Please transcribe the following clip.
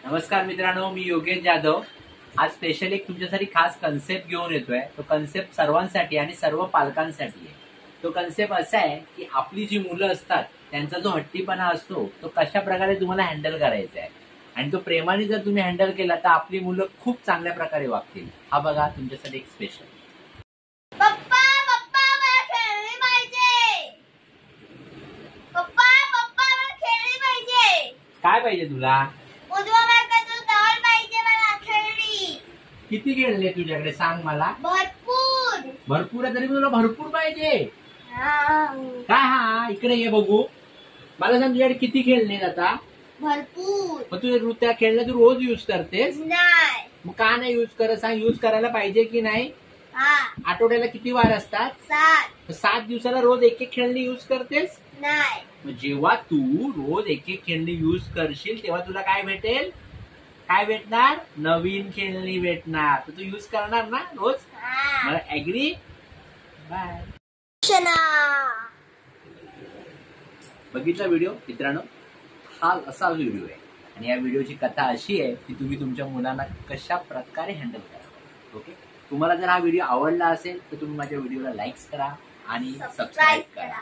नमस्कार मित्रांनो, मी योगेश जाधव. आज स्पेशल एक तुमच्यासाठी खास कन्सेप्ट घेऊन येतोय. तो कन्सेप्ट सर्वांसाठी आणि सर्व पालकांसाठी आहे. तो कन्सेप्ट असा आहे की आपली जी मुलं असतात त्यांचा जो हट्टीपणा असतो तो कशा प्रकारे तुम्हाला हँडल करायचा आहे आणि तो प्रेमाने जर तुम्ही हँडल केला तर आपली मुलं खूप चांगल्या प्रकारे वागतील. हा बघा तुमच्यासाठी एक स्पेशल. पप्पा पप्पा मला खेळली पाहिजे. पप्पा पप्पा मला खेळली पाहिजे. काय पाहिजे तुला? उजवा मार्गाचं तळ पाहिजे मला खेळली. किती खेळले तुझ्याकडे सांग मला? भरपूर. भरपूर आहे तरी तुला भरपूर पाहिजे. हा. काय हा इकडे ये बघू. मला सांग तुझ्याकडे किती खेळले आता? भरपूर. मग तू त्या खेळण्या तू रोज युज करतेस? नाही. मग का नाही युज करत सांग? युज करायला पाहिजे की नाही? हा. आठवड्याला किती वार असतात? 7. 7 दिवसाला रोज एक एक खेळणी युज करतेस? नाही. मग जेव्हा तू रोज एक एक खेळणी युज करशील तेव्हा तुला काय भेटेल? काय भेटणार? नवीन खेळणी भेटणार. तर तू युज करणार ना रोज? हा. मला ऍग्री? बाय. बघितला व्हिडिओ मित्रांनो? हा असा व्हिडिओ आहे आणि या व्हिडिओची कथा अशी आहे की तुम्ही तुमच्या मुलांना कशा प्रकारे हँडल करा. ओके, तुम्हाला जर हा व्हिडिओ आवडला असेल तर तुम्ही माझ्या व्हिडिओला लाईक्स करा आणि सबस्क्राईब करा.